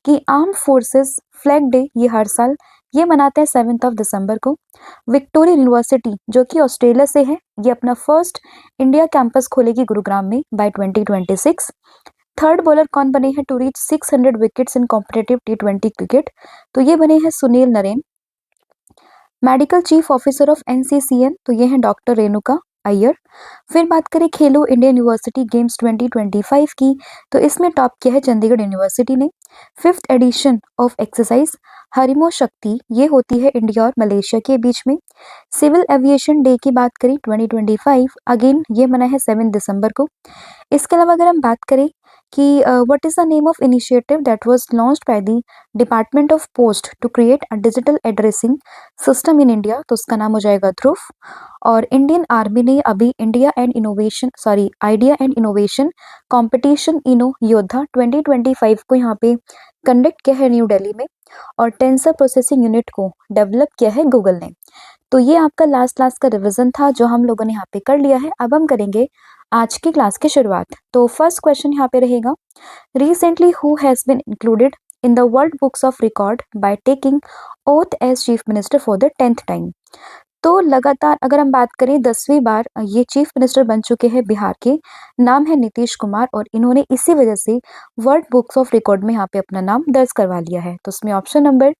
कि arm forces flag day ये हर साल ये मनाते हैं 7 दिसंबर को। विक्टोरिया यूनिवर्सिटी जो कि ऑस्ट्रेलिया से है, ये अपना फर्स्ट इंडिया कैंपस खोलेगी गुरुग्राम में बाय 2026। थर्ड बॉलर कौन बने हैं to reach 600 wickets in competitive T20 cricket? तो ये बने हैं Sunil Narine. Medical chief officer of NCCN तो ये हैं डॉक्टर रेणुका अय्यर। फिर बात करें खेलो इंडिया यूनिवर्सिटी गेम्स 2025 की, तो इसमें टॉप किया है चंडीगढ़ यूनिवर्सिटी ने। 5th एडिशन ऑफ एक्सरसाइज हरिमो शक्ति ये होती है इंडिया और मलेशिया के बीच में। सिविल एविएशन डे की बात करें 2025, अगेन ये मना है 7 दिसंबर को। इसके अलावा अगर हम बात करें कि what is the name of initiative that was launched by the department of post to create a digital addressing system in India, तो उसका नाम हो जाएगा ध्रुव। और इंडियन आर्मी ने अभी आइडिया एंड इनोवेशन कंपटीशन इनो योद्धा 2025 को यहाँ पे कंडक्ट किया है न्यू दिल्ली में, और टेंसर प्रोसेसिंग यूनिट को डेवलप किया है गूगल ने। तो ये आपका लास्ट क्लास का रिवीजन था जो हम लोगों ने यहाँ पे कर लिया है। अब हम करेंगे आज की क्लास की शुरुआत। तो फर्स्ट क्वेश्चन यहाँ पे रहेगा, recently who has been included in the world books of record by taking oath as chief minister for the 10th time? तो लगातार अगर हम बात करें 10वीं बार ये चीफ मिनिस्टर बन चुके हैं बिहार के, नाम है नीतीश कुमार, और इन्होंने इसी वजह से वर्ल्ड बुक्स ऑफ रिकॉर्ड में यहाँ पे अपना नाम दर्ज करवा लिया है। तो उसमें ऑप्शन नंबर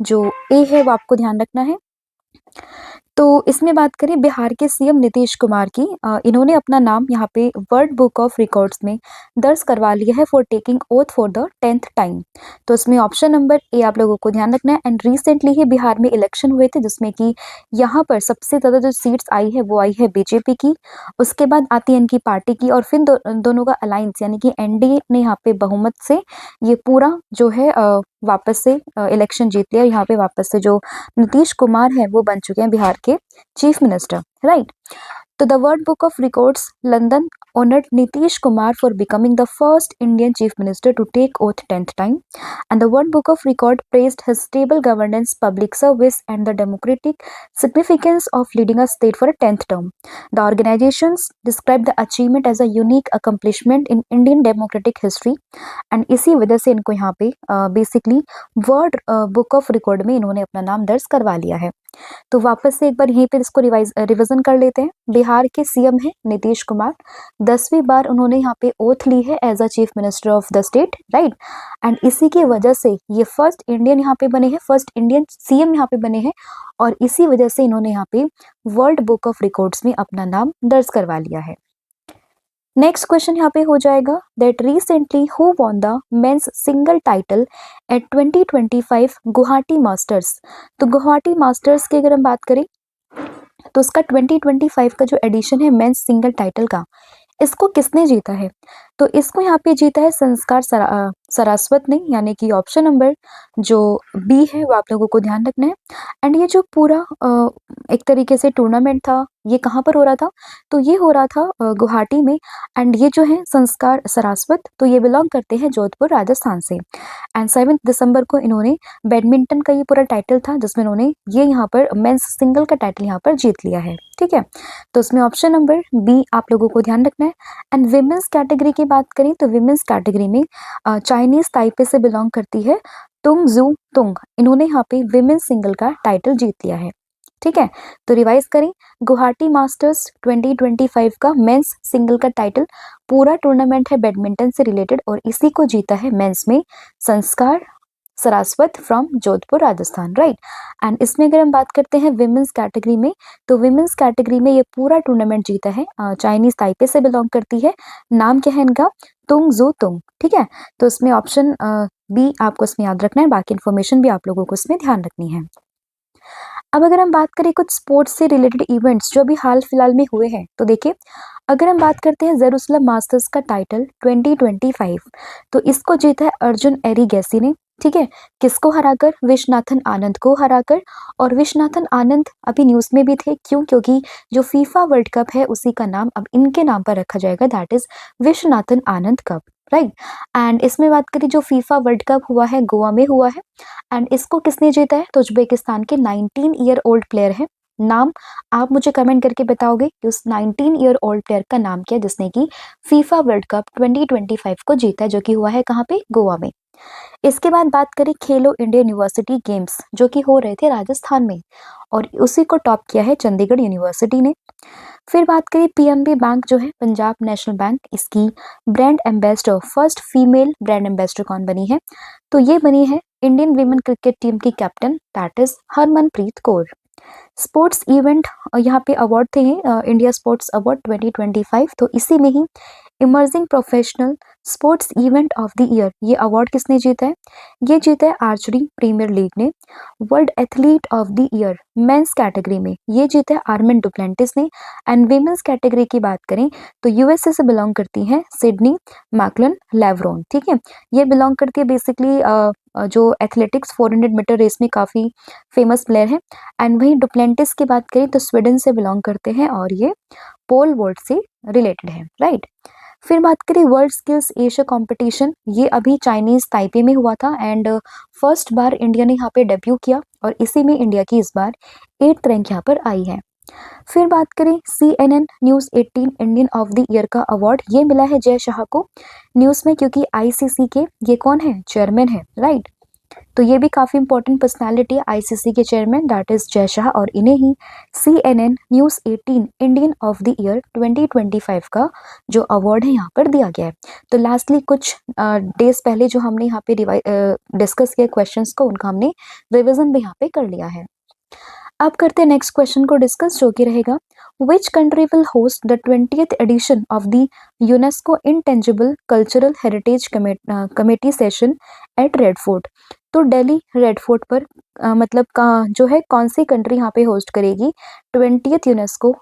जो ए है वो आपको ध्यान रखना है। तो इसमें बात करें बिहार के सीएम नीतीश कुमार की, इन्होंने अपना नाम यहाँ पे वर्ल्ड बुक ऑफ रिकॉर्ड्स में दर्ज करवा लिया है for taking oath for the 10th time. तो इसमें ऑप्शन नंबर ए आप लोगों को ध्यान रखना है। एंड रिसेंटली ही बिहार में इलेक्शन हुए थे जिसमें कि यहाँ पर सबसे ज़्यादा जो सीट्स आई है वो आई है बीजेपी की, उसके बाद आती है इनकी पार्टी की, और फिर दोनों का अलायंस यानी कि एनडीए ने यहाँ पे बहुमत से ये पूरा जो है वापस से इलेक्शन जीत लिया। यहाँ पे वापस से जो नीतीश कुमार है वो बन चुके हैं बिहार के चीफ मिनिस्टर, राइट। तो the world book of records London honored Nitish Kumar for becoming the first Indian chief minister to take oath 10th time, and the World Book of Record praised his stable governance, public service, and the democratic significance of leading a state for a 10th term. The organizations described the achievement as a unique accomplishment in Indian democratic history, and इसी वजह से इनको यहाँ पे basically world book of record में इन्होंने अपना नाम दर्ज करवा लिया है। तो वापस से एक बार यहीं पे इसको रिवीजन कर लेते हैं। बिहार के सीएम है नीतीश कुमार, 10वीं बार उन्होंने यहाँ पे ओथ ली है as a chief minister of the state, right. And इसी की वजह से ये फर्स्ट इंडियन यहाँ पे बने हैं, फर्स्ट इंडियन सीएम यहाँ पे बने हैं, और इसी वजह से इन्होंने यहाँ पे वर्ल्ड बुक ऑफ रिकॉर्ड्स में अपना नाम दर्ज करवा लिया है। नेक्स्ट क्वेश्चन यहाँ पे हो जाएगा that recently who won the men's single title at 2025 Guwahati masters? तो गुवाहाटी मास्टर्स की अगर हम बात करें तो उसका 2025 का जो एडिशन है मेंस सिंगल टाइटल का, इसको किसने जीता है? तो इसको यहाँ पे जीता है संस्कार सरास्वत ने, यानी कि ऑप्शन नंबर जो बी है वो आप लोगों को ध्यान रखना है। एंड ये जो पूरा एक तरीके से टूर्नामेंट था ये कहाँ पर हो रहा था? तो ये हो रहा था गुवाहाटी में। एंड ये जो है संस्कार सरास्वत तो ये बिलोंग करते हैं जोधपुर राजस्थान से। एंड 7 दिसंबर को इन्होंने बैडमिंटन का ये पूरा टाइटल था जिसमें इन्होंने ये यहाँ पर मेंस सिंगल का टाइटल यहाँ पर जीत लिया है, ठीक है। तो उसमें ऑप्शन नंबर बी आप लोगों को ध्यान रखना है। एंड विमेंस कैटेगरी की बात करें तो विमेंस कैटेगरी में चाइनीज ताइपे से बिलोंग करती है तुंग जू तुंग, इन्होंने यहाँ पे विमेंस सिंगल का टाइटल जीत लिया है, ठीक है। तो रिवाइज करें, गुवाहाटी मास्टर्स 2025 का मेंस सिंगल का टाइटल, पूरा टूर्नामेंट है बैडमिंटन से रिलेटेड, और इसी को जीता है मेंस में Sanskar Saraswat from Jodhpur Rajasthan, right. And इसमें अगर हम बात करते हैं विमेंस कैटेगरी में, तो विमेंस कैटेगरी में ये पूरा टूर्नामेंट जीता है चाइनीज ताइपे से बिलोंग करती है, नाम क्या है इनका? तुंग जू तुंग, ठीक है। तो इसमें ऑप्शन बी आपको इसमें याद रखना है, बाकी इन्फॉर्मेशन भी आप लोगों को इसमें ध्यान रखनी है। अब अगर हम बात करें कुछ स्पोर्ट्स से रिलेटेड इवेंट्स जो अभी हाल फिलहाल में हुए हैं, तो देखिए अगर हम बात करते हैं जेरूसलम मास्टर्स का टाइटल 2025, तो इसको जीता है अर्जुन एरिगैसी ने, ठीक है। किसको हराकर? विश्वनाथन आनंद को हराकर। और विश्वनाथन आनंद अभी न्यूज में भी थे, क्यों? क्योंकि जो फीफा वर्ल्ड कप है उसी का नाम अब इनके नाम पर रखा जाएगा, that is Viswanathan Anand cup, right. And इसमें बात करें जो फीफा वर्ल्ड कप हुआ है गोवा में हुआ है, एंड इसको किसने जीता है? तो उज्बेकिस्तान के 19 ईयर ओल्ड प्लेयर है, नाम आप मुझे कमेंट करके बताओगे कि उस 19 ईयर ओल्ड प्लेयर का नाम क्या है जिसने कि फीफा वर्ल्ड कप 2025 को जीता है, जो कि हुआ है कहाँ पे? गोवा में, इसके बाद बात करें खेलो इंडिया यूनिवर्सिटी गेम्स जो कि हो रहे थे राजस्थान में, और उसी को टॉप किया है चंडीगढ़ यूनिवर्सिटी ने। फिर बात करें पीएनबी बैंक जो है पंजाब नेशनल बैंक, इसकी brand ambassador, first female brand ambassador कौन बनी है? तो ये बनी है इंडियन वीमेन क्रिकेट टीम की captain, that is Harmanpreet Kaur. Sports event यहाँ पे अवार्ड थे इंडिया स्पोर्ट्स अवार्ड 2025, तो इसी में ही emerging professional sports event of the year ये अवार्ड किसने जीता है? ये जीता है आर्चरी प्रीमियर लीग ने। World athlete of the year men's category में ये जीता है आर्मिन डुप्लेंटिस ने। एंड वीमेंस कैटेगरी की बात करें तो यूएसए से बिलोंग करती हैं सिडनी मैकलन लेवरोन, ठीक है। ये बिलोंग करती है बेसिकली जो एथलेटिक्स 400 मीटर रेस में काफ़ी फेमस प्लेयर है। एंड वहीं डुप्लेंटिस की बात करें तो स्वीडन से बिलोंग करते हैं और ये पोल वोल्ट से रिलेटेड है, राइट। फिर बात करें वर्ल्ड स्किल्स एशिया कंपटीशन, ये अभी चाइनीज ताइपे में हुआ था एंड फर्स्ट बार इंडिया ने यहाँ पे डेब्यू किया और इसी में इंडिया की इस बार 8th रैंक यहाँ पर आई है। फिर बात करें CNN news 18 Indian of the year का अवार्ड ये मिला है जय शाह को न्यूज़ में, क्योंकि आईसीसी के ये कौन है? चेयरमैन है, राइट। तो ये भी काफ़ी इंपॉर्टेंट पर्सनालिटी है आईसीसी के chairman, that is Jay Shah, और इन्हें ही CNN news 18 Indian of the year 2025 का जो अवार्ड है यहाँ पर दिया गया है। तो लास्टली कुछ डेज पहले जो हमने यहाँ पे डिस्कस किया क्वेश्चंस को, उनका हमने रिविजन भी यहाँ पे कर लिया है। अब करते हैं नेक्स्ट क्वेश्चन को डिस्कस, जो कि रहेगा which country will host the 20th edition of the UNESCO intangible cultural heritage committee session at red fort. तो दिल्ली रेड फोर्ट पर मतलब जो है कौन सी कंट्री यहाँ पे होस्ट करेगी 20th UNESCO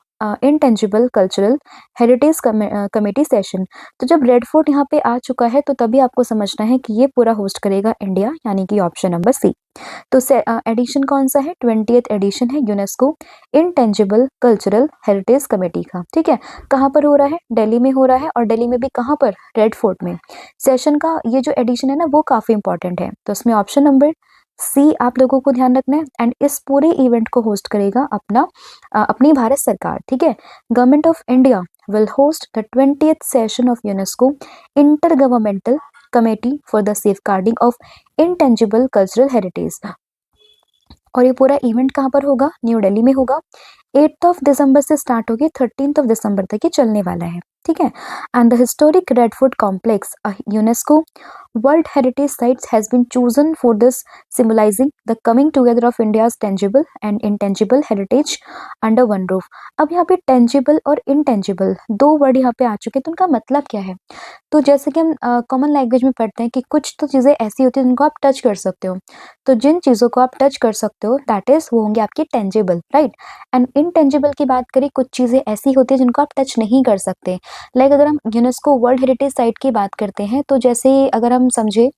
intangible cultural heritage committee session. तो जब रेड फोर्ट यहाँ पे आ चुका है तो तभी आपको समझना है कि ये पूरा होस्ट करेगा इंडिया, यानी कि ऑप्शन नंबर सी। तो एडिशन कौन सा है? 20th एडिशन है UNESCO intangible cultural heritage committee का, ठीक है। कहाँ पर हो रहा है? दिल्ली में हो रहा है, और दिल्ली में भी कहाँ पर? रेड फोर्ट में। सेशन का ये जो एडिशन है ना वो काफी इंपॉर्टेंट है, तो इसमें ऑप्शन नंबर सी आप लोगों को ध्यान रखना है। एंड इस पूरे इवेंट को होस्ट करेगा अपनी भारत सरकार, ठीक है। Government of India will host the 20th session of UNESCO Intergovernmental Committee for the Safeguarding of Intangible Cultural Heritage। और ये पूरा इवेंट कहाँ पर होगा? न्यू दिल्ली में होगा। 8 दिसंबर से स्टार्ट होगी, 13 दिसंबर तक ये चलने वाला है, ठीक है। And the historic red fort complex UNESCO world heritage sites has been chosen for this, symbolizing the coming together of India's tangible and intangible heritage under one roof. अब यहाँ पे टेंजिबल और इंटेंजिबल दो वर्ड यहाँ पे आ चुके हैं, तो उनका मतलब क्या है? तो जैसे कि हम कॉमन लैंग्वेज में पढ़ते हैं कि कुछ तो चीज़ें ऐसी होती हैं जिनको आप टच कर सकते हो, तो जिन चीज़ों को आप टच कर सकते हो दैट इज वो होंगे आपकी टेंजिबल, राइट। एंड इनटेंजिबल की बात करें, कुछ चीज़ें ऐसी होती है जिनको आप टच नहीं कर सकते। लाइक अगर हम यूनेस्को वर्ल्ड हेरिटेज साइट की बात करते हैं तो जैसे अगर हम समझे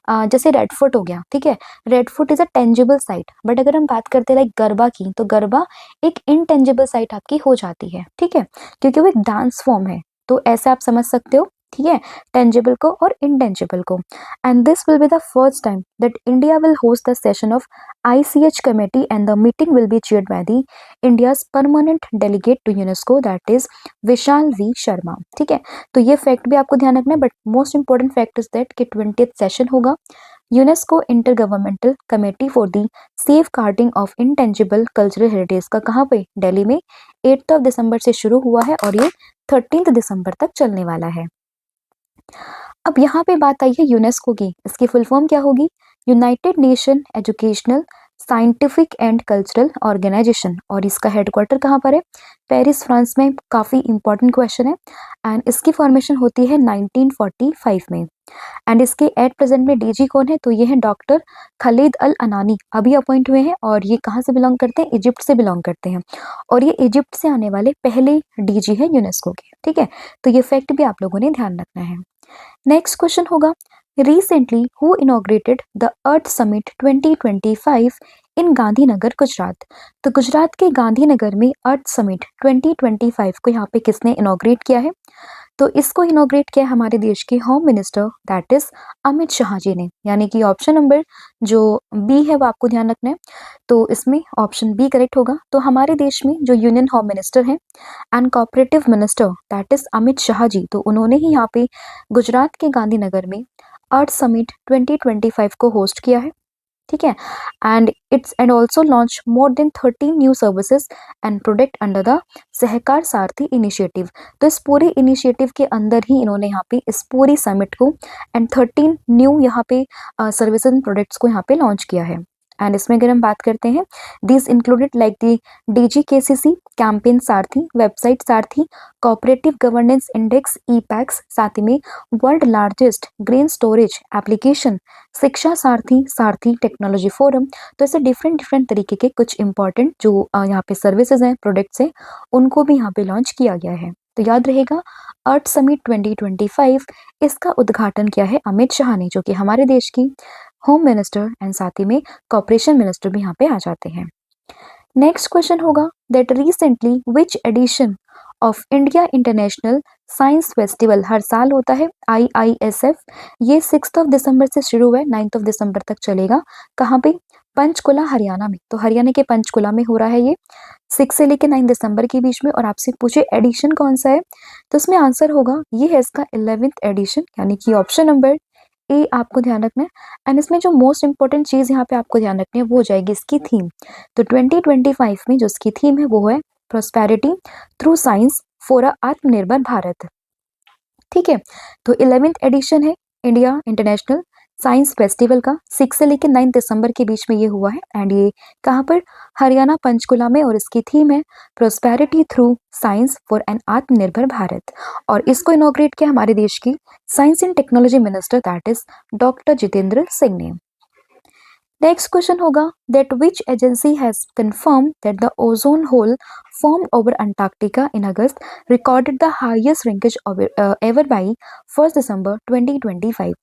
जैसे रेड फोर्ट हो गया, ठीक है। Red fort is a tangible site, but अगर हम बात करते हैं लाइक गरबा की, तो गरबा एक इनटेंजिबल साइट आपकी हो जाती है, ठीक है, क्योंकि वो एक डांस फॉर्म है। तो ऐसे आप समझ सकते हो, ठीक है, टेंजिबल को और इंटेंजिबल को। And this will be the first time that India will host the session of ICH committee and the meeting will be chaired by the India's permanent delegate to UNESCO, that is Vishal V Sharma, ठीक है। तो ये fact भी आपको ध्यान रखना है, but most important fact is that कि 20th सेशन होगा UNESCO intergovernmental committee for the safeguarding of intangible cultural heritage का, कहाँ पे? दिल्ली में। 8 दिसंबर से शुरू हुआ है और ये 13 दिसंबर तक चलने वाला है। अब यहाँ पे बात आई है यूनेस्को की, इसकी फुल फॉर्म क्या होगी? United Nation educational scientific and cultural organization, और इसका हेडक्वार्टर कहाँ पर है? पेरिस, फ्रांस में। काफ़ी इंपॉर्टेंट क्वेश्चन है। एंड इसकी फॉर्मेशन होती है 1945 में। एंड इसके एट प्रेजेंट में डीजी कौन है? तो ये है डॉक्टर खालिद अल अनानी, अभी अपॉइंट हुए हैं, और ये कहाँ से बिलोंग करते हैं? इजिप्ट से बिलोंग करते हैं, और ये इजिप्ट से आने वाले पहले डीजी है यूनेस्को के, ठीक है। तो ये फैक्ट भी आप लोगों ने ध्यान रखना है। नेक्स्ट क्वेश्चन होगा recently who inaugurated the Earth Summit 2025 इन गांधीनगर, गुजरात। तो गुजरात के गांधीनगर में अर्थ समिट 2025 को यहाँ पे किसने इनॉग्रेट किया है? तो इसको इनॉग्रेट किया हमारे देश के home minister, that is Amit Shah ji ने, यानी कि ऑप्शन नंबर जो बी है वो आपको ध्यान रखना है। तो इसमें ऑप्शन बी करेक्ट होगा। तो हमारे देश में जो यूनियन होम मिनिस्टर हैं and cooperative minister, that is Amit Shah ji, तो उन्होंने ही यहाँ पे गुजरात के गांधीनगर में अर्थ समिट 2025 को होस्ट किया है, ठीक है। And also launch more than 13 new services and product under the Sahkar Sarathi initiative. तो इस पूरे इनिशिएटिव के अंदर ही इन्होंने यहाँ पे इस पूरी समिट को एंड 13 न्यू यहाँ पे सर्विसेज एंड प्रोडक्ट्स को यहाँ पे लॉन्च किया है। एंड इसमें अगर हम बात करते हैं, this included like the DGKCC, campaign Sarathi, website Sarathi, cooperative governance index, ई-पैक्स, साथ ही में world largest grain storage application, शिक्षा सारथी, सारथी टेक्नोलॉजी फोरम। तो ऐसे डिफरेंट डिफरेंट तरीके के कुछ इंपॉर्टेंट जो यहाँ पे सर्विसेज हैं, प्रोडक्ट्स हैं, उनको भी यहाँ पे लॉन्च किया गया है। तो याद रहेगा, अर्थ समिट 2025, इसका उद्घाटन किया है अमित शाह ने, जो कि हमारे देश की होम मिनिस्टर एंड साथ ही में कॉर्पोरेशन मिनिस्टर भी यहाँ पे आ जाते हैं। नेक्स्ट क्वेश्चन होगा that recently which edition of India International Science Festival, हर साल होता है IISF, ये 6 दिसंबर से शुरू हुआ है, 9 दिसंबर तक चलेगा। कहाँ पे? पंचकुला, हरियाणा में। तो हरियाणा के पंचकुला में हो रहा है ये 6 से लेकर 9 दिसंबर के बीच में। और आपसे पूछे एडिशन कौन सा है, तो इसमें आंसर होगा ये है इसका 11th एडिशन, यानी कि ऑप्शन नंबर ए आपको ध्यान रखना है। एंड इसमें जो मोस्ट इंपॉर्टेंट चीज यहाँ पे आपको ध्यान रखनी है वो हो जाएगी इसकी थीम। तो 2025 में जो इसकी थीम है वो है prosperity through science for a आत्मनिर्भर भारत, ठीक है। तो 11th एडिशन है इंडिया इंटरनेशनल साइंस फेस्टिवल का, 6 से लेकर 9 दिसंबर के बीच में ये हुआ है। एंड ये कहाँ पर? हरियाणा पंचकुला में। और इसकी थीम है prosperity through science for an Atmanirbhar Bharat. और इसको इनॉग्रेट किया हमारे देश की science and technology minister, that is doctor Jitendra Singh ने। नेक्स्ट क्वेश्चन होगा that which agency has confirm that the ozone hole formed over Antarctica in August recorded the highest shrinkage ever by 1 December 2025।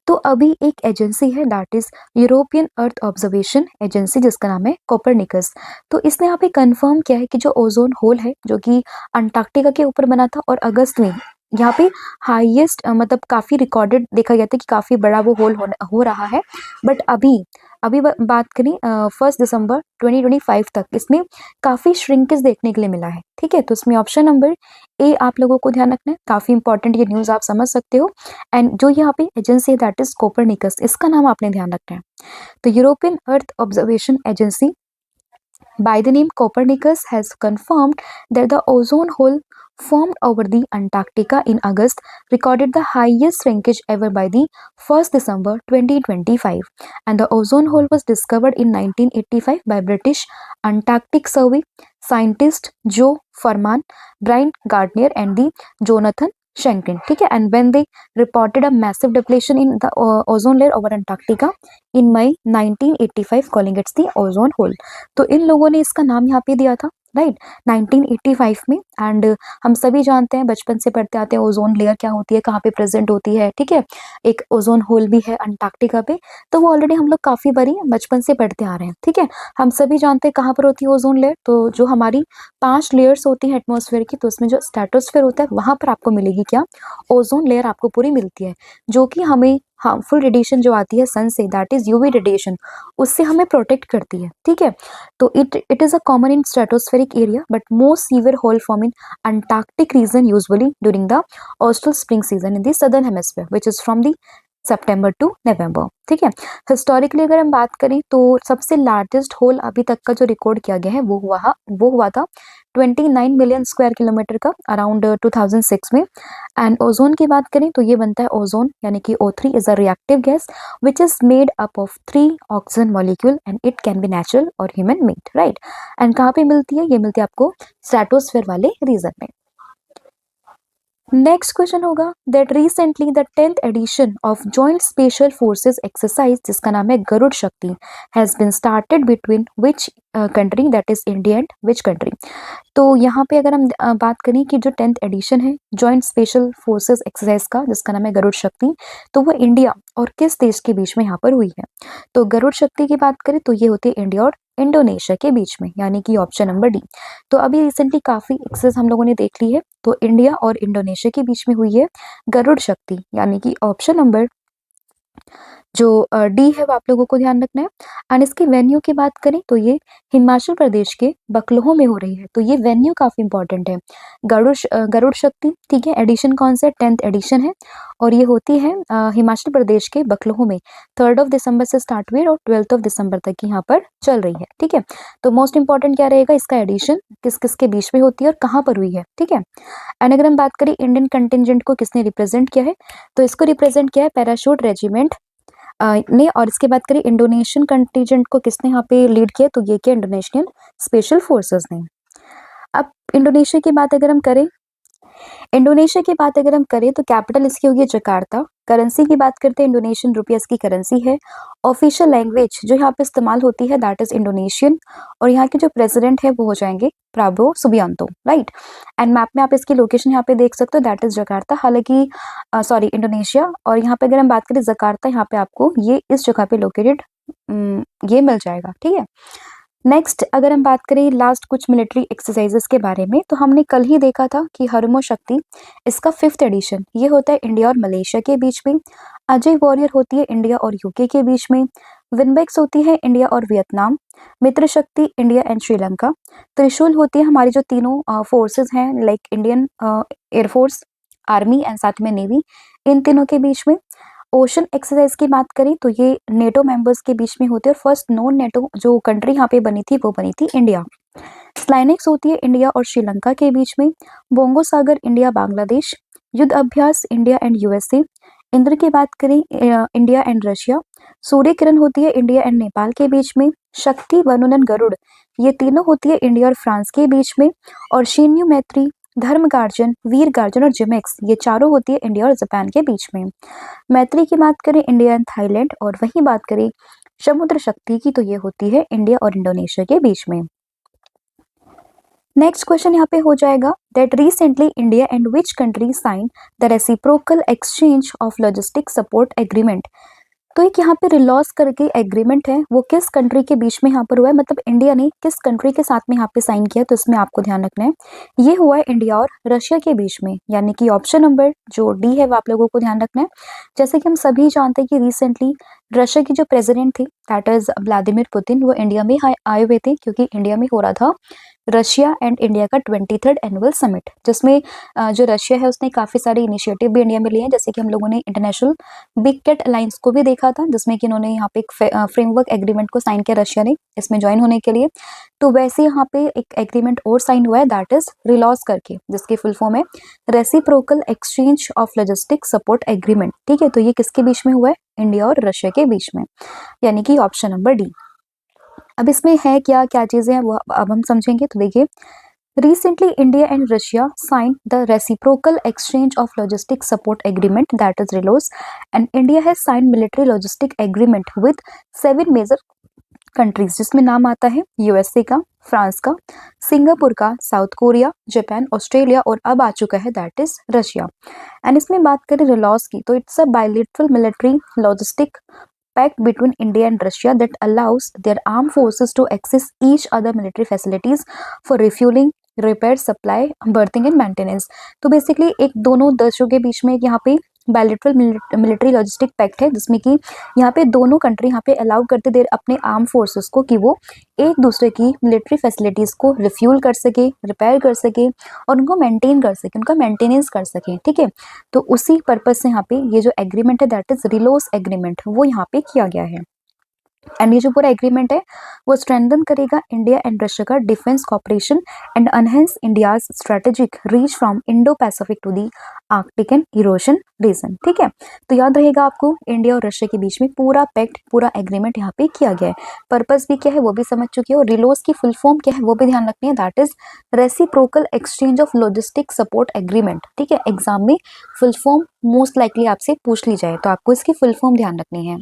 तो अभी एक agency है that is European earth observation agency, जिसका नाम है Copernicus. तो इसने यहाँ पे कंफर्म किया है कि जो ओजोन होल है जो कि अंटार्कटिका के ऊपर बना था और अगस्त में यहाँ पे हाईएस्ट मतलब काफी रिकॉर्डेड देखा गया था कि काफी बड़ा वो होल हो रहा है। बट अभी बात करें 1 दिसंबर 2025 तक इसमें काफी श्रिंकेज देखने के लिए मिला है, ठीक है। तो इसमें ऑप्शन नंबर ए आप लोगों को ध्यान रखना है, काफी इंपॉर्टेंट ये न्यूज आप समझ सकते हो। एंड जो यहाँ पे एजेंसी है दैट इज कोपरनिकस, इसका नाम आपने ध्यान रखना है। तो European earth observation agency by the name Copernicus has confirmed that the ozone hole formed over the Antarctica in August recorded the highest shrinkage ever by the 1st December 2025, and the ozone hole was discovered in 1985 by British Antarctic Survey scientist Joe Furman, Brian Gardner and the Jonathan Shanklin, ठीक है। and when they reported a massive depletion in the ozone layer over Antarctica in May 1985 calling it the ozone hole। तो इन लोगों ने इसका नाम यहाँ पे दिया था राइट 1985 में। एंड हम सभी जानते हैं, बचपन से पढ़ते आते हैं ओजोन लेयर क्या होती है, कहाँ पे प्रेजेंट होती है, ठीक है। एक ओजोन होल भी है अंटार्कटिका पे, तो वो ऑलरेडी हम लोग काफी बारी बचपन से पढ़ते आ रहे हैं, ठीक है। हम सभी जानते हैं कहाँ पर होती है ओजोन लेयर, तो जो हमारी 5 लेयर्स होती है एटमॉस्फेयर की, तो उसमें जो स्ट्रेटोस्फेयर होता है वहां पर आपको मिलेगी क्या? ओजोन लेयर आपको पूरी मिलती है, जो कि हमें हार्मफुल रेडिएशन जो आती है सन से, दैट इज यूवी रेडिएशन, उससे हमें प्रोटेक्ट करती है, ठीक है। तो it is a common in stratospheric area but most severe hole form in Antarctic region usually during the austral spring season in the southern hemisphere which is from the September to November, ठीक है। Historically अगर हम बात करें तो सबसे largest whole अभी तक का जो रिकॉर्ड किया गया है वो हुआ था 29 मिलियन स्क्वायर किलोमीटर का अराउंड 2006 में। एंड ओजोन की बात करें तो ये बनता है ओजोन यानी कि O3 is a reactive gas which is made up of 3 oxygen molecule and it can be natural और ह्यूमन मेड, राइट। एंड कहाँ पे मिलती है? ये मिलती है आपको स्ट्रेटोस्फेयर वाले रीजन में। नेक्स्ट क्वेश्चन होगा that recently the 10th edition of joint special forces exercise, जिसका नाम है Garuda Shakti, has been started between which country, that is India and which country. तो यहाँ पे अगर हम बात करें कि जो 10th एडिशन है जॉइंट स्पेशल फोर्सेस एक्सरसाइज का, जिसका नाम है गरुड़ शक्ति, तो वो इंडिया और किस देश के बीच में यहाँ पर हुई है? तो गरुड़ शक्ति की बात करें तो ये होती है इंडिया और इंडोनेशिया के बीच में, यानी कि ऑप्शन नंबर डी। तो अभी रिसेंटली काफी एक्सरसाइज हम लोगों ने देख ली है, तो इंडिया और इंडोनेशिया के बीच में हुई है गरुड़ शक्ति, यानी कि ऑप्शन नंबर जो डी है वो आप लोगों को ध्यान रखना है। एंड इसकी वेन्यू की बात करें तो ये हिमाचल प्रदेश के बकलोह में हो रही है, तो ये वेन्यू काफी इंपॉर्टेंट है। गरुड़ शक्ति, ठीक है, एडिशन कौन सा है, 10th एडिशन है, और ये होती है हिमाचल प्रदेश के बकलोह में। 3rd ऑफ दिसंबर से स्टार्ट हुई और 12th ऑफ दिसंबर तक यहाँ पर चल रही है, ठीक है। तो मोस्ट इंपॉर्टेंट क्या रहेगा, इसका एडिशन किस किस के बीच में होती है और कहाँ पर हुई है, ठीक है। एंड अगर हम बात करें इंडियन कंटिजेंट को किसने रिप्रेजेंट किया है, तो इसको रिप्रेजेंट किया है पैराशूट रेजिमेंट ने। और इसके बात करें इंडोनेशियन कंटिजेंट को किसने यहाँ पे लीड किया, तो ये किया इंडोनेशियन स्पेशल फोर्सेस ने। अब इंडोनेशिया की बात अगर हम करें, तो कैपिटल इसकी होगी जकार्ता। करेंसी की बात करते हैं, इंडोनेशियन रुपया इसकी करेंसी है। ऑफिशियल लैंग्वेज जो यहाँ पे इस्तेमाल होती है दैट इज इंडोनेशियन, और यहाँ के जो प्रेसिडेंट है वो हो जाएंगे प्राबो सुबियांतो, राइट। एंड मैप में आप इसकी लोकेशन यहाँ पे देख सकते हो, दैट इज जकार्ता, हालांकि सॉरी इंडोनेशिया। और यहाँ पे अगर हम बात करें जकार्ता, यहाँ पे आपको ये इस जगह पे लोकेटेड ये मिल जाएगा, ठीक है। नेक्स्ट अगर हम बात करें लास्ट कुछ मिलिट्री एक्सरसाइजेस के बारे में, तो हमने कल ही देखा था कि हरमो शक्ति इसका 5th एडिशन ये होता है इंडिया और मलेशिया के बीच में। अजय वॉरियर होती है इंडिया और यूके के बीच में। विनबेक्स होती है इंडिया और वियतनाम। मित्र शक्ति इंडिया एंड श्रीलंका। त्रिशूल होती है हमारी जो तीनों फोर्सेस हैं like Indian air force, army and साथ में नेवी, इन तीनों के बीच में। ओशन एक्सरसाइज की बात करें तो ये नेटो मेंबर्स के बीच में होती है, और फर्स्ट नॉन नेटो जो कंट्री यहाँ पे बनी थी वो बनी थी इंडिया। स्लाइनेक्स होती है इंडिया और श्रीलंका के बीच में। बोंगो सागर इंडिया बांग्लादेश। युद्ध अभ्यास इंडिया एंड यूएसए। इंद्र की बात करें India and Russia. Surya Kiran होती है इंडिया एंड नेपाल के बीच में। शक्ति, वरुणन, गरुड़ ये तीनों होती है इंडिया और फ्रांस के बीच में। और शिन्यू, मैत्री, धर्म गार्जन, वीर गार्जन और जिमेक्स ये चारों होती है इंडिया और जापान के बीच में। मैत्री की बात करें इंडिया एंड थाईलैंड, और वही बात करें समुद्र शक्ति की तो ये होती है इंडिया और इंडोनेशिया के बीच में। नेक्स्ट क्वेश्चन यहाँ पे हो जाएगा that recently India and which country sign the reciprocal exchange of logistic support agreement. तो एक यहाँ पे रिलॉस करके एग्रीमेंट है, वो किस कंट्री के बीच में यहाँ पर हुआ है, मतलब इंडिया ने किस कंट्री के साथ में यहाँ पे साइन किया, तो इसमें आपको ध्यान रखना है ये हुआ है इंडिया और रशिया के बीच में, यानी कि ऑप्शन नंबर जो डी है वो आप लोगों को ध्यान रखना है। जैसे कि हम सभी जानते हैं कि रिसेंटली रशिया की जो प्रेसिडेंट थी दैट इज व्लादिमीर पुतिन, वो इंडिया में आए हुए थे, क्योंकि इंडिया में हो रहा था रशिया एंड इंडिया का 23rd एनुअल समिट, जिसमें जो रशिया है उसने काफी सारे इनिशिएटिव भी इंडिया में लिए हैं, जैसे कि हम लोगों ने इंटरनेशनल बिग कैट अलायंस को भी देखा था, जिसमें कि इन्होंने यहाँ पे एक फ्रेमवर्क एग्रीमेंट को साइन किया रशिया ने इसमें ज्वाइन होने के लिए। तो वैसे यहाँ पे एक एग्रीमेंट और साइन हुआ है दैट इज रिलॉस करके, जिसकी फुल फॉर्म है reciprocal exchange of logistic support agreement, ठीक है। तो ये किसके बीच में हुआ है, इंडिया और रशिया के बीच में, यानी कि ऑप्शन नंबर डी। अब इसमें है क्या क्या चीजें हैं वो अब हम समझेंगे। तो देखिए recently India and Russia signed the reciprocal exchange of logistic support agreement that is RELOS, and India has signed military logistic agreement with 7 major countries, जिसमें नाम आता है यूएसए का, फ्रांस का, सिंगापुर का, साउथ कोरिया, जापान, ऑस्ट्रेलिया, और अब आ चुका है दैट इज रशिया। एंड इसमें बात करें रिलॉस की तो it's a bilateral military logistic pact between India and Russia that allows their armed forces to access each other military facilities for refueling, repair, supply, berthing and maintenance. तो basically एक दोनों देशों के बीच में एक यहाँ पे बायलैटरल मिलिट्री लॉजिस्टिक पैक्ट है, जिसमें कि यहाँ पे दोनों कंट्री यहाँ पे अलाउ करते देर अपने आर्म फोर्सेस को कि वो एक दूसरे की मिलिट्री फैसिलिटीज को रिफ्यूल कर सके, रिपेयर कर सके और उनको मेंटेन कर सके, उनका मेंटेनेंस कर सके, ठीक है। तो उसी पर्पज से यहाँ पे ये जो एग्रीमेंट है दैट इज रिलोस एग्रीमेंट वो यहाँ पे किया गया है। एंड ये जो पूरा एग्रीमेंट है वो स्ट्रेंथन करेगा इंडिया एंड रशिया का defence cooperation and enhance India's strategic reach from Indo Pacific to the Arctic and Eurasian region, ठीक है। तो याद रहेगा आपको इंडिया और रशिया के बीच में पूरा पैक्ट, पूरा एग्रीमेंट यहाँ पे किया गया है। पर्पस भी क्या है वो भी समझ चुके हो, रिलोस की फुल फॉर्म क्या है वो भी ध्यान रखनी है, that is reciprocal exchange of logistic support agreement, ठीक है। एग्जाम में फुल फॉर्म मोस्ट लाइकली आपसे पूछ ली जाए तो आपको इसकी फुल फॉर्म ध्यान रखनी है।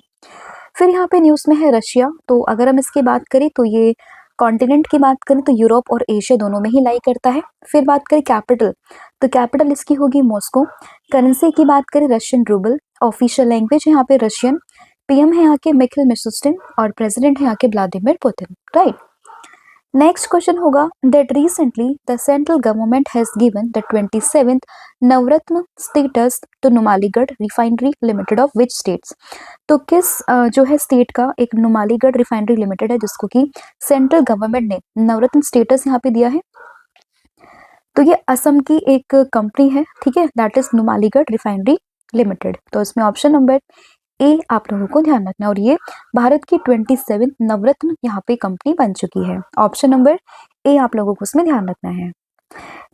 फिर यहाँ पे न्यूज़ में है रशिया, तो अगर हम इसकी बात करें तो ये कॉन्टिनेंट की बात करें तो यूरोप और एशिया दोनों में ही लाई करता है। फिर बात करें कैपिटल, तो कैपिटल इसकी होगी मॉस्को। करेंसी की बात करें रशियन रूबल। ऑफिशियल लैंग्वेज है यहाँ पे रशियन। पीएम है यहाँ के मिखाइल मिशुस्टिन और प्रेसिडेंट है यहाँ के Vladimir Putin, right. Next question होगा that recently the central government has given the 27th Navratna status to Numaligarh Refinery Limited of which states. तो किस जो है स्टेट का एक नुमालीगढ़ रिफाइनरी लिमिटेड है जिसको कि सेंट्रल गवर्नमेंट ने नवरत्न स्टेटस यहाँ पे दिया है। तो ये असम की एक कंपनी है, ठीक है, that is Numaligarh Refinery limited. तो इसमें ऑप्शन नंबर ए आप लोगों को ध्यान रखना है और ये भारत की 27 नवरत्न यहाँ पे कंपनी बन चुकी है। ऑप्शन नंबर ए आप लोगों को उसमें ध्यान रखना है।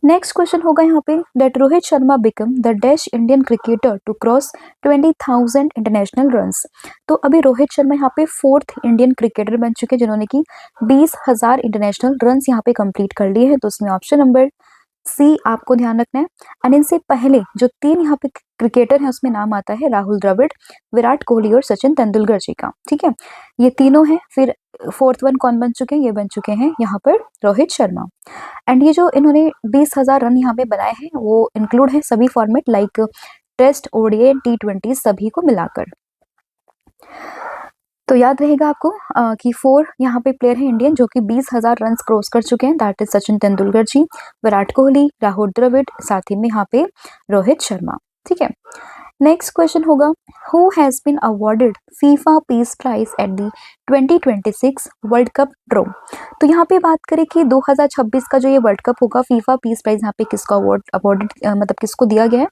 नेक्स्ट क्वेश्चन होगा यहाँ पे that Rohit Sharma become the dash Indian cricketer to cross 20,000 international runs. तो अभी रोहित शर्मा यहाँ पे 4th इंडियन क्रिकेटर बन चुके हैं जिन्होंने की 20,000 इंटरनेशनल रन्स यहाँ पे कंप्लीट कर लिए हैं। तो उसमें ऑप्शन नंबर सी आपको ध्यान रखना है। एंड इनसे पहले जो 3 यहाँ पे क्रिकेटर हैं उसमें नाम आता है राहुल द्रविड़, विराट कोहली और सचिन तेंदुलकर जी का, ठीक है, ये तीनों हैं। फिर 4th वन कौन बन चुके हैं, ये बन चुके हैं यहाँ पर रोहित शर्मा। एंड ये जो इन्होंने 20,000 रन यहाँ पे बनाए हैं वो इंक्लूड है सभी format like test, ODI, T20 सभी को मिलाकर। तो याद रहेगा आपको कि 4 यहाँ पे प्लेयर हैं इंडियन जो कि 20,000 रन क्रॉस कर चुके हैं, दैट इज सचिन तेंदुलकर जी, विराट कोहली, राहुल द्रविड़, साथ ही में यहाँ पे रोहित शर्मा, ठीक है। नेक्स्ट क्वेश्चन होगा who has been awarded FIFA peace prize at the 2026 world cup draw. तो यहाँ पे बात करें कि 2026 का जो ये वर्ल्ड कप होगा फीफा पीस प्राइज यहाँ पे किसको अवॉर्डेड मतलब किसको दिया गया है,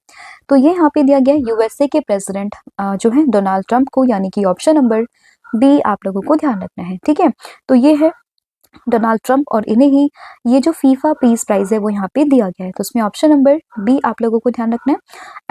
तो ये यहाँ पे दिया गया है यूएसए के प्रेसिडेंट जो है डोनाल्ड ट्रंप को, यानी कि ऑप्शन नंबर बी आप लोगों को ध्यान रखना है, ठीक है। तो ये है डोनाल्ड ट्रंप और इन्हें ही ये जो फीफा पीस प्राइज है वो यहाँ पे दिया गया है। तो उसमें ऑप्शन नंबर बी आप लोगों को ध्यान रखना है।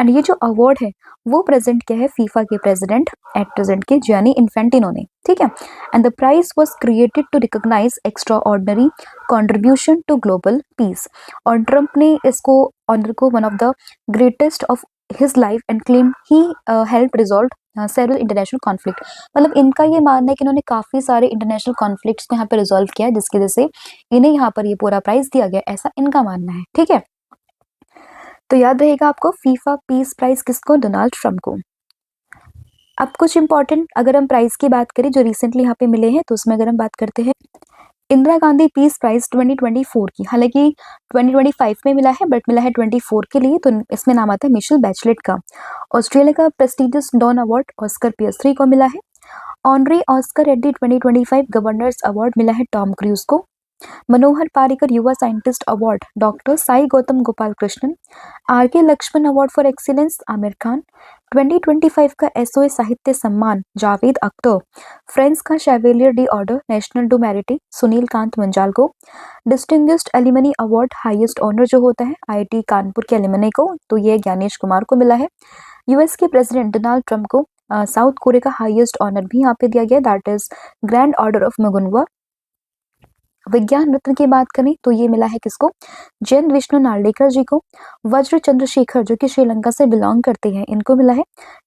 एंड ये जो अवार्ड है वो प्रेजेंट किया है फीफा के प्रेसिडेंट एट प्रेजेंट के जियानी इन्फेंटिनो ने, ठीक है। And the prize was created to recognize extraordinary contribution to global peace. और ट्रंप ने इसको ऑनर को one of the greatest of his life and claim he help resolve several international conflict. मतलब इनका ये मानना है कि इन्होंने काफी सारे इंटरनेशनल कॉन्फ्लिक्ट्स को यहाँ पे रिजॉल्व किया जिसकी वजह से इन्हें यहाँ पर ये पूरा प्राइज दिया गया, ऐसा इनका मानना है, ठीक है। तो याद रहेगा आपको फीफा पीस प्राइज किसको, डोनाल्ड ट्रंप को। अब कुछ इंपॉर्टेंट अगर हम प्राइज की बात करें जो रिसेंटली यहाँ पे मिले हैं तो उसमें अगर हम बात करते हैं इंदिरा गांधी पीस प्राइज 2024 की, हालांकि 2025 में मिला है बट मिला है 24 के लिए, तो इसमें नाम आता है मिशेल बैचलेट का। ऑस्ट्रेलिया का prestigious Don award Oscar Piastri को मिला है। Honorary Oscar at the 2025 governors award मिला है टॉम क्रूज को। Manohar Parrikar Yuva scientist award doctor Sai Gautam Gopal Krishnan. R K Laxman award for excellence Aamir Khan. 2025 का एसओए साहित्य सम्मान जावेद अख्तर। फ्रांस का chevalier de order national du merite Sunil Kant Munjal को। Distinguished alumni award highest honour जो होता है आईआईटी कानपुर के एलिमनी को, तो ये ज्ञानेश कुमार को मिला है। यूएस के प्रेसिडेंट डोनाल्ड ट्रंप को साउथ कोरिया का हाईएस्ट ऑनर भी यहाँ पे दिया गया, that is grand order of Mugunghwa. Vigyan Ratna की बात करें तो ये मिला है किसको, जयंत विष्णु नार्लिकर जी को। वज्र चंद्रशेखर जो कि श्रीलंका से बिलोंग करते हैं इनको मिला है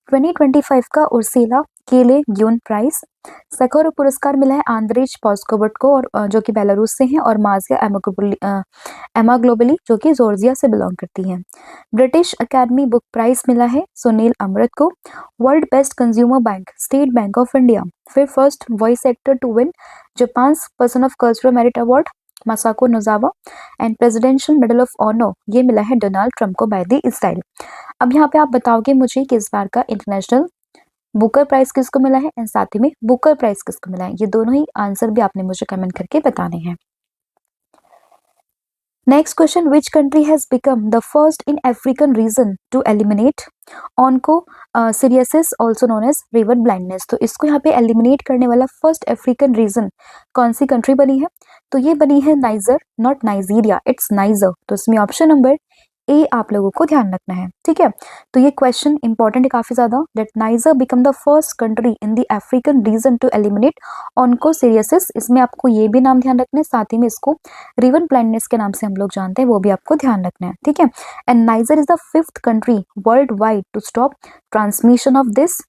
2025 का उर्सिला केले ग्यून प्राइज। सखोरो पुरस्कार मिला है आंद्रेज पॉस्कोबट को और जो कि बेलारूस से हैं, और माजिया एमाग्लोबली जो कि जॉर्जिया से बिलोंग करती हैं। ब्रिटिश अकेडमी बुक प्राइज मिला है सुनील अमृत को। World best consumer bank state bank of India. फिर first voice actor to win Japan person of cultural merit award Masako Nozawa. And presidential medal of honour ये मिला है Donald Trump को by the style. अब यहाँ पे आप बताओगे मुझे कि इस बार का इंटरनेशनल बुकर प्राइज किसको मिला है एंड साथ ही में बुकर प्राइज किसको मिला है, ये दोनों ही आंसर भी आपने मुझे कमेंट करके बताने हैं। Next question, which country has become the first in African region to eliminate onchocerciasis also known as river blindness. तो इसको यहाँ पे एलिमिनेट करने वाला फर्स्ट अफ्रीकन रीजन कौन सी कंट्री बनी है, तो ये बनी है niger, not Nigeria, it's niger. तो इसमें ऑप्शन नंबर ए आप लोगों को ध्यान रखना है, ठीक है। तो ये क्वेश्चन इंपॉर्टेंट है काफी ज्यादा, that Niger become the first country in the African region to eliminate onchocerciasis. इसमें आपको ये भी नाम ध्यान रखना है, साथ ही में इसको रिवर ब्लाइंडनेस के नाम से हम लोग जानते हैं, वो भी आपको ध्यान रखना है, ठीक है। And Niger is the 5th country worldwide to stop transmission of this.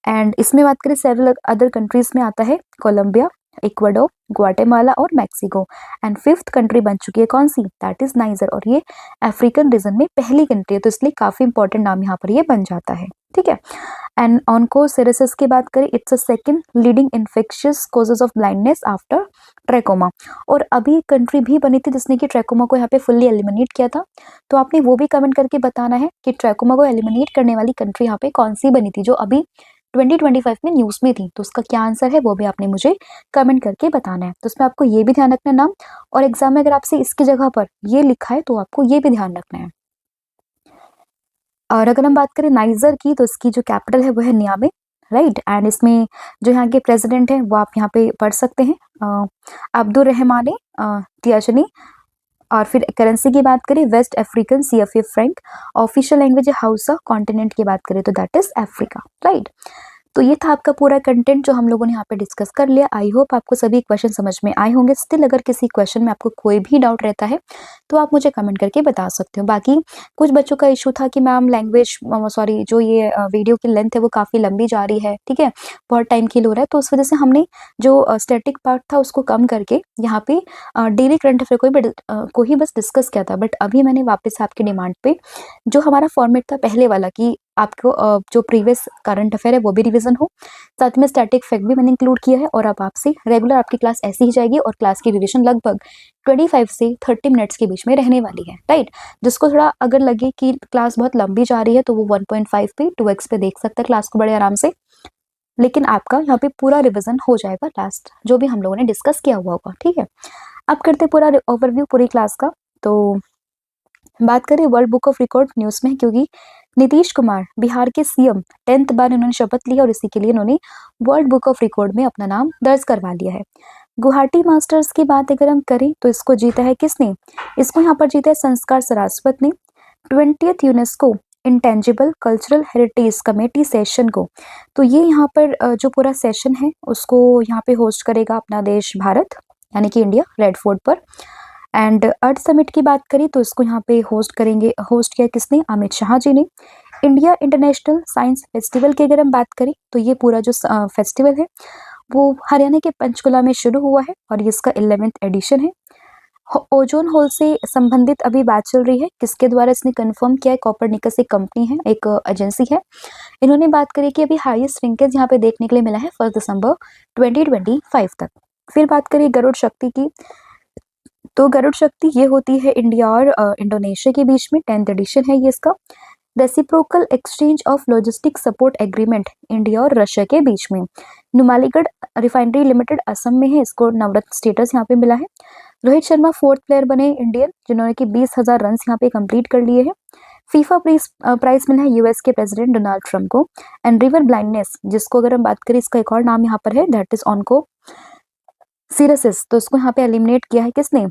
And इसमें बात करें सेवरल अदर कंट्रीज में आता है कोलंबिया, इक्वाडोर, ग्वाटेमाला और मैक्सिको। एंड फिफ्थ कंट्री बन चुकी है कौन सी, दैट इज नाइजर, और ये अफ्रीकन रीजन में पहली कंट्री है, तो इसलिए काफी इंपॉर्टेंट नाम यहाँ पर ये बन जाता है। ठीक है। एंड ऑन्कोसेरेसिस की बात करें, it's a second leading infectious causes of blindness after trachoma. और अभी एक कंट्री भी बनी थी जिसने कि ट्रैकोमा को यहाँ पे फुल्ली एलिमिनेट किया था, तो आपने वो भी कमेंट करके बताना है कि ट्रैकोमा को एलिमिनेट करने वाली कंट्री यहाँ पे कौन सी बनी थी जो अभी 2025 में न्यूज में थी। तो उसका क्या आंसर है वो भी आपने मुझे कमेंट करके बताना है। तो उसमें आपको ये भी ध्यान रखना नाम, और एग्जाम में अगर आपसे इसकी जगह पर ये लिखा है तो आपको ये भी ध्यान रखना है। और अगर हम बात करें नाइजर की, तो इसकी जो कैपिटल है वो है नियामे, राइट। एंड इसमें जो यहाँ के प्रेसिडेंट हैं वो आप यहाँ पे पढ़ सकते हैं, अब्दुल रहमाने तियाजनी। और फिर करेंसी की बात करें, West African CFA franc. Official language है हाउसा। कॉन्टिनेंट की बात करें तो दैट इज अफ्रीका, राइट। तो ये था आपका पूरा कंटेंट जो हम लोगों ने यहाँ पे डिस्कस कर लिया। आई होप आपको सभी क्वेश्चन समझ में आए होंगे। स्टिल अगर किसी क्वेश्चन में आपको कोई भी डाउट रहता है तो आप मुझे कमेंट करके बता सकते हो। बाकी कुछ बच्चों का इशू था कि मैम लैंग्वेज सॉरी जो ये वीडियो की लेंथ है वो काफ़ी लंबी जा रही है, ठीक है, बहुत टाइम किल हो रहा है, तो उस वजह से हमने जो स्टैटिक पार्ट था उसको कम करके यहाँ पे डेली करंट अफेयर को ही बस डिस्कस किया था। बट अभी मैंने वापस आपकी डिमांड पे जो हमारा फॉर्मेट था पहले वाला कि आपको जो प्रीवियस करंट अफेयर है वो भी रिवीजन हो, साथ में स्टैटिक फैक्ट भी मैंने इंक्लूड किया है। और अब आपसे रेगुलर आपकी क्लास ऐसी ही जाएगी और क्लास की ड्यूरेशन लगभग 25 से 30 मिनट्स के बीच में रहने वाली है, राइट। जिसको थोड़ा अगर लगे कि क्लास बहुत लंबी जा रही है तो वो 1.5 पे 2x पे देख सकता है क्लास को बड़े आराम से, लेकिन आपका यहाँ पे पूरा रिवीजन हो जाएगा लास्ट जो भी हम लोगों ने डिस्कस किया हुआ होगा, ठीक है। अब करते पूरा ओवरव्यू पूरी क्लास का। तो बात करें world book of record news में, क्योंकि नीतीश कुमार बिहार के CM 10th बार इन्होंने शपथ लिया और इसी के लिए इन्होंने वर्ल्ड बुक ऑफ रिकॉर्ड में अपना नाम दर्ज करवा लिया है। गुवाहाटी मास्टर्स की बात अगर हम करें तो इसको जीता है किसने, इसको यहाँ पर जीता है संस्कार सरास्वत ने 20th UNESCO intangible cultural heritage committee session को। तो ये यहाँ पर जो पूरा सेशन है उसको यहाँ पे होस्ट करेगा अपना देश भारत, यानी कि इंडिया, रेड फोर्ट पर। एंड अर्थ समिट की बात करें तो इसको यहाँ पे होस्ट किया किसने, अमित शाह जी ने। इंडिया इंटरनेशनल साइंस फेस्टिवल की अगर हम बात करें तो ये पूरा जो फेस्टिवल है वो हरियाणा के पंचकुला में शुरू हुआ है और ये इसका 11th एडिशन है। ओजोन होल से संबंधित अभी बात चल रही है, किसके द्वारा इसने कंफर्म किया है, कॉपरनिकस एक कंपनी है, एक एजेंसी है। इन्होंने बात करी कि अभी हाईएस्ट श्रिंकेज यहाँ पे देखने के लिए मिला है 1 दिसंबर 2025 तक। फिर बात करिए गरुड़ शक्ति की, तो गरुड़ शक्ति ये होती है इंडिया और इंडोनेशिया के बीच में, 10th एडिशन है ये इसका। Reciprocal exchange of logistic support agreement India और रशिया के बीच में। नुमालीगढ़ रिफाइनरी लिमिटेड असम में है, इसको नवरत्न स्टेटस यहाँ पे मिला है। रोहित शर्मा 4th प्लेयर बने इंडियन जिन्होंने कि 20,000 रन यहाँ पे कंप्लीट कर लिए हैं। फीफा प्राइज मिला है US के प्रेसिडेंट डोनाल्ड ट्रम्प को। एंड रिवर ब्लाइंडनेस जिसको अगर हम बात करें इसका एक और नाम यहाँ पर है, दैट इज ऑन्को सीरसिस, तो इसको यहाँ पे एलिमिनेट किया है किसने,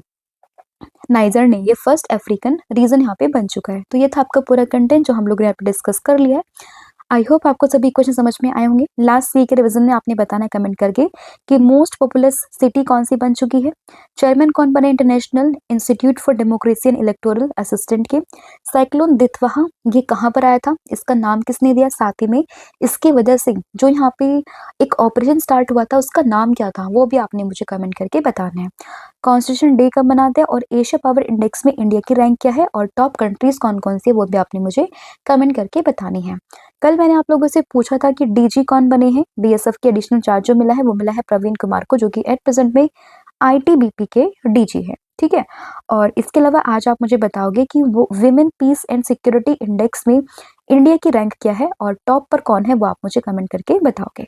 नाइजर ने। ये फर्स्ट अफ्रीकन रीजन यहाँ पे बन चुका है। तो ये था आपका पूरा कंटेंट जो हम लोग ने यहाँ पे डिस्कस कर लिया है। आई होप आपको सभी क्वेश्चन समझ में आए होंगे। लास्ट सी के रिवीजन में आपने बताना है कमेंट करके कि मोस्ट पॉपुलस सिटी कौन सी बन चुकी है, चेयरमैन कौन बने international institute for democracy and electoral assistant के, साइक्लोन दितवाहा ये कहाँ पर आया था, इसका नाम किसने दिया, साथ ही में इसकी वजह से जो यहाँ पे एक ऑपरेशन स्टार्ट हुआ था उसका नाम क्या था, वो भी आपने मुझे कमेंट करके बताना है। कॉन्स्टिट्यूशन डे कब मनाते हैं और एशिया पावर इंडेक्स में इंडिया की रैंक क्या है और टॉप कंट्रीज कौन कौन सी है वो भी आपने मुझे कमेंट करके बतानी है। कल मैंने आप लोगों से पूछा था कि DG कौन बने हैं, BSF के एडिशनल चार्ज जो मिला है वो मिला है प्रवीण कुमार को, जो कि एट प्रेजेंट में ITBP के DG है, ठीक है। और इसके अलावा आज आप मुझे बताओगे कि वो women peace and security index में इंडिया की रैंक क्या है और टॉप पर कौन है, वो आप मुझे कमेंट करके बताओगे।